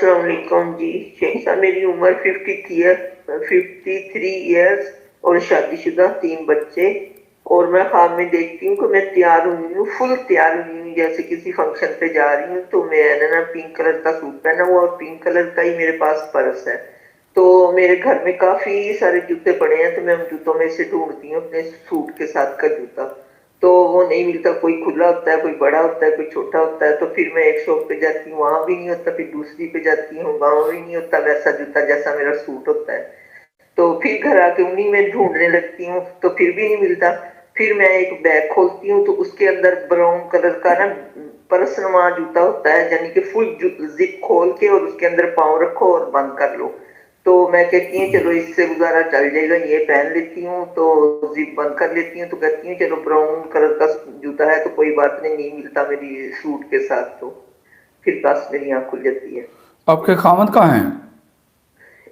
السلام علیکم جی شیخ صاحب، میری عمر 53 ایئرس اور شادی شدہ 3 بچے، اور میں خواب میں دیکھتی ہوں کہ میں تیار ہوئی ہوں، فل تیار ہوئی ہوں، جیسے کسی فنکشن پہ جا رہی ہوں، تو میں نے نا پنک کلر کا سوٹ پہنا ہوا اور پنک کلر کا ہی میرے پاس پرس ہے. تو میرے گھر میں کافی سارے جوتے پڑے ہیں، تو میں ان جوتوں میں سے ڈھونڈتی ہوں اپنے سوٹ کے ساتھ کا جوتا، تو وہ نہیں ملتا. کوئی کھلا ہوتا ہے، کوئی بڑا ہوتا ہے، کوئی چھوٹا ہوتا ہے. تو پھر میں ایک شاپ پہ جاتی ہوں، وہاں بھی نہیں ہوتا، پھر دوسری پہ جاتی ہوں، وہاں بھی نہیں ہوتا ویسا جوتا جیسا میرا سوٹ ہوتا ہے. تو پھر گھر آ کے انہیں میں ڈھونڈنے لگتی ہوں، تو پھر بھی نہیں ملتا. پھر میں ایک بیگ کھولتی ہوں تو اس کے اندر براؤن کلر کا نا پرس نما جوتا ہوتا ہے، یعنی کہ فل زپ کھول کے اور اس کے اندر پاؤں رکھو اور بند کر لو. تو میں کہتی ہوں چلو اس سے گزارا چل جائے گا، یہ پہن لیتی ہوں، تو زپ بند کر لیتی ہوں. تو کہتی ہوں چلو براؤن کلر کا جوتا ہے تو کوئی بات نہیں، نہیں ملتا میری سوٹ کے ساتھ. تو پھر بس میری آنکھ کھل جاتی ہے. آپ کے خاوند کہاں ہیں؟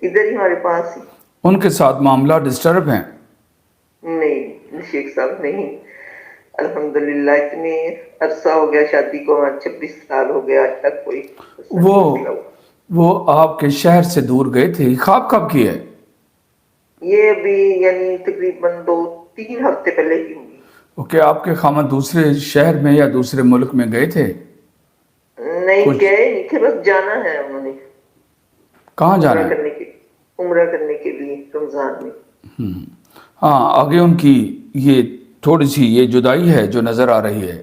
ادھر ہی ہمارے پاس ہی. ان کے ساتھ معاملہ ڈسٹرب ہیں؟ نہیں شیخ صاحب نہیں، الحمدللہ اتنے عرصہ ہو گیا شادی کو، 26 سال ہو گیا، آج تک کوئی ایسا وہ نہیں مسئلہ ہوا. وہ آپ کے شہر سے دور گئے تھے، خواب کب کی ہے؟ یہ ابھی یعنی تقریباً 2-3 ہفتے پہلے کی ہوگی. اوکے، آپ کے خاوند دوسرے شہر میں یا دوسرے ملک میں گئے تھے؟ نہیں کچھ گئے نہیں تھے، بس جانا ہے انہوں نے کہاں عمرہ جانا ہے؟ کرنے کے عمرہ کرنے کے لیے رمضان میں. ہاں، آگے ان کی یہ تھوڑی سی یہ جدائی ہے جو نظر آ رہی ہے،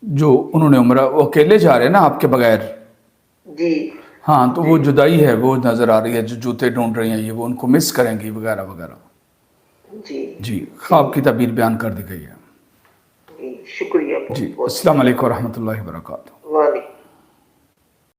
جو انہوں نے عمرہ، وہ اکیلے جا رہے ہیں نا آپ کے بغیر؟ جی ہاں، تو جی وہ جدائی ہے وہ نظر آ رہی ہے، جو جوتے ڈھونڈ رہی ہیں یہ، وہ ان کو مس کریں گی وغیرہ وغیرہ. جی جی، جی خواب کی تعبیر بیان کر دی گئی ہے. جی، شکریہ جی، بہت بہت السلام شکریہ. علیکم ورحمۃ اللہ وبرکاتہ. وعلیکم